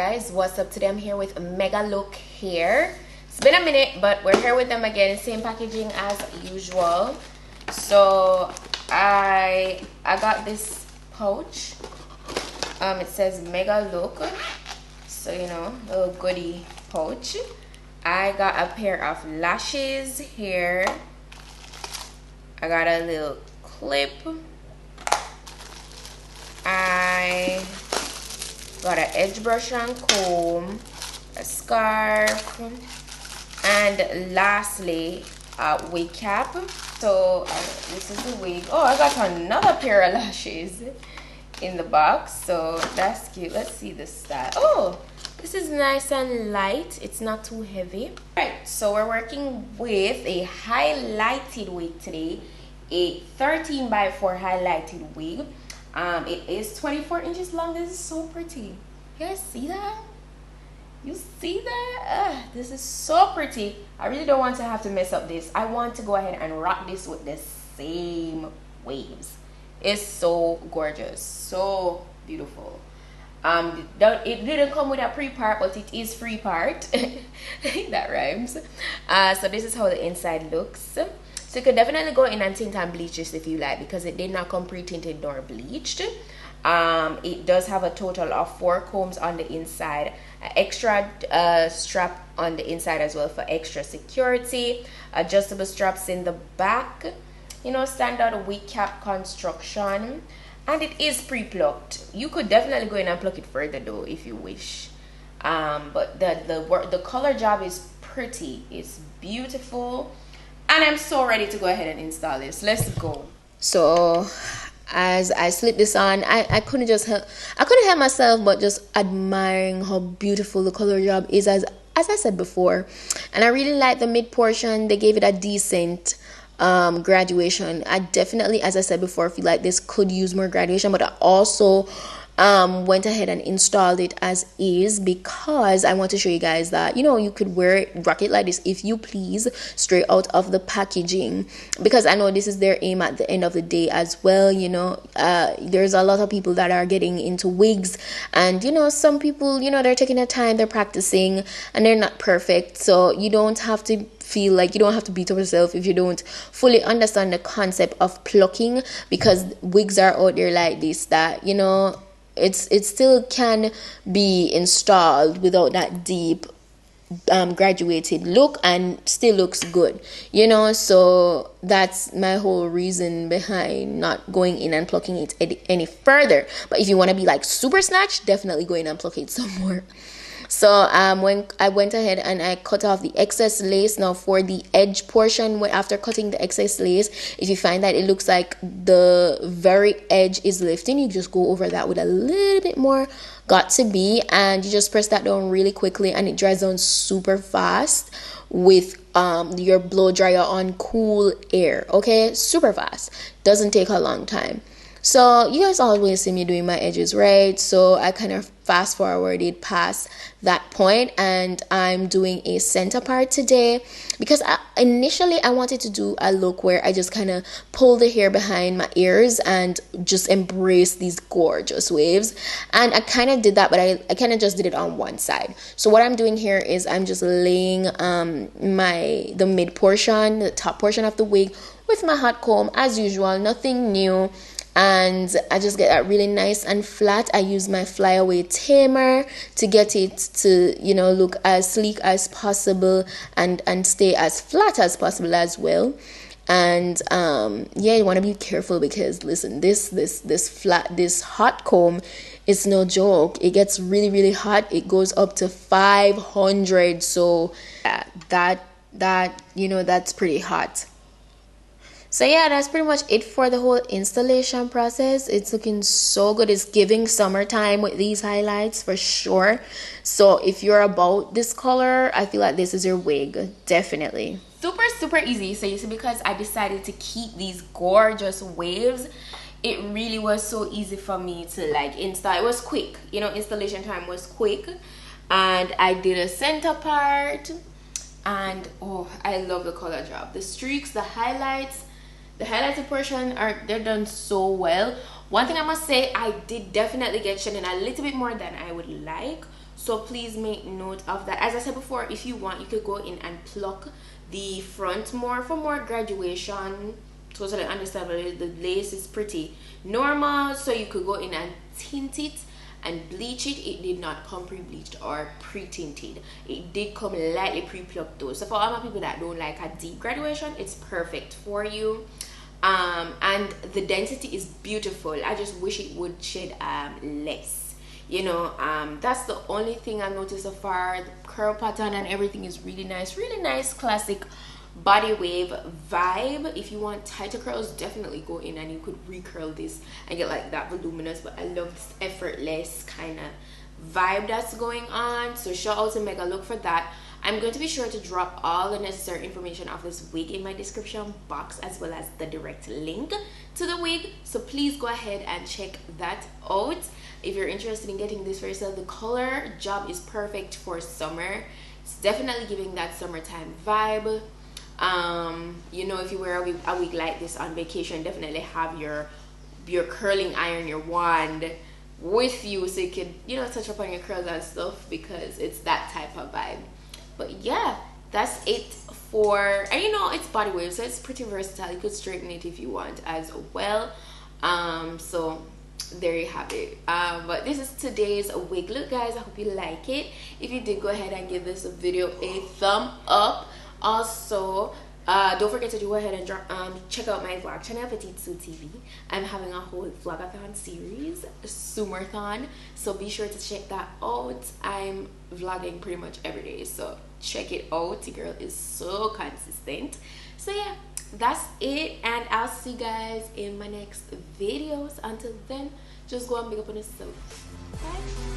guys, what's up? Today I'm here with Megalook hair. It's been a minute, but we're here with them again, same packaging as usual. So I got this pouch. It says Megalook, so you know, a little goodie pouch. I got a pair of lashes here. I got a little clip. I got an edge brush and comb, a scarf, and lastly a wig cap. So this is the wig. Oh, I got another pair of lashes in the box, so that's cute. Let's see the style. Oh, this is nice and light, it's not too heavy. Alright, so we're working with a highlighted wig today, a 13 by 4 highlighted wig. It is 24 inches long. This is so pretty. You guys see that? You see that? This is so pretty. I really don't want to have to mess up this. I want to go ahead and rock this with the same waves. It's so gorgeous, so beautiful. It didn't come with a pre-part, but it is free part. That rhymes. So this is how the inside looks. So you could definitely go in and tint and bleach this if you like, because it did not come pre-tinted nor bleached. It does have a total of 4 combs on the inside, an extra strap on the inside as well for extra security, adjustable straps in the back, you know, standard wig cap construction, and it is pre-plucked. You could definitely go in and pluck it further though if you wish. But the color job is pretty, it's beautiful. And I'm so ready to go ahead and install this. Let's go. So as I slip this on, I couldn't help myself but just admiring how beautiful the color job is, as I said before. And I really like the mid portion. They gave it a decent graduation. I definitely, as I said before, feel like this could use more graduation, but I also went ahead and installed it as is because I want to show you guys that, you know, you could wear it, rock it like this if you please, straight out of the packaging, because I know this is their aim at the end of the day as well. You know, there's a lot of people that are getting into wigs, and you know, some people, you know, they're taking their time, they're practicing, and they're not perfect. So you don't have to feel like, you don't have to beat up yourself if you don't fully understand the concept of plucking, because wigs are out there like this that, you know, it still can be installed without that deep graduated look and still looks good, you know. So that's my whole reason behind not going in and plucking it any further. But if you want to be like super snatch, definitely go in and pluck it some more. So when I went ahead and I cut off the excess lace. Now for the edge portion, after cutting the excess lace, if you find that it looks like the very edge is lifting, you just go over that with a little bit more got to be, and you just press that down really quickly, and it dries down super fast with your blow dryer on cool air. Okay, super fast, doesn't take a long time. So you guys always see me doing my edges, right? So I kind of fast forwarded past that point, and I'm doing a center part today because initially I wanted to do a look where I just kind of pull the hair behind my ears and just embrace these gorgeous waves, and I kind of did that, but I kind of just did it on one side. So what I'm doing here is I'm just laying the mid portion, the top portion of the wig with my hot comb as usual, nothing new. And I just get that really nice and flat. I use my flyaway tamer to get it to, you know, look as sleek as possible and stay as flat as possible as well. And yeah, you want to be careful because listen, this hot comb is no joke. It gets really hot. It goes up to 500. So yeah, that you know, that's pretty hot. So yeah, that's pretty much it for the whole installation process. It's looking so good. It's giving summertime with these highlights for sure. So if you're about this color, I feel like this is your wig, definitely. Super easy. So you see, because I decided to keep these gorgeous waves, it really was so easy for me to like install. It was quick, you know, installation time was quick, and I did a center part, and oh, I love the color job. The streaks, the highlighted portion they're done so well. One thing I must say, I did definitely get shedding a little bit more than I would like, so please make note of that. As I said before, if you want, you could go in and pluck the front more for more graduation. Totally understandable. The lace is pretty normal, so you could go in and tint it and bleach it. It did not come pre-bleached or pre-tinted. It did come lightly pre-plucked though, so for all my people that don't like a deep graduation, it's perfect for you. And the density is beautiful. I just wish it would shed less, you know. That's the only thing I've noticed so far. The curl pattern and everything is really nice classic body wave vibe. If you want tighter curls, definitely go in and you could recurl this and get like that voluminous, but I love this effortless kind of vibe that's going on. So shout out to Megalook for that. I'm going to be sure to drop all the necessary information of this wig in my description box, as well as the direct link to the wig, so please go ahead and check that out if you're interested in getting this for yourself. The color job is perfect for summer. It's definitely giving that summertime vibe. You know, if you wear a wig like this on vacation, definitely have your curling iron, your wand with you, so you can, you know, touch up on your curls and stuff, because it's that type of vibe. But yeah, that's it for, and you know, it's body wave, so it's pretty versatile. You could straighten it if you want as well. So there you have it. But this is today's wig look, guys. I hope you like it. If you did, go ahead and give this video a thumb up. Also, don't forget to go ahead and check out my vlog channel, PETITE-SUE TV. I'm having a whole vlogathon series, Sumerthon, so be sure to check that out. I'm vlogging pretty much every day, so check it out. The girl is so consistent. So yeah, that's it, and I'll see you guys in my next videos. Until then, just go and big up on yourself. Bye.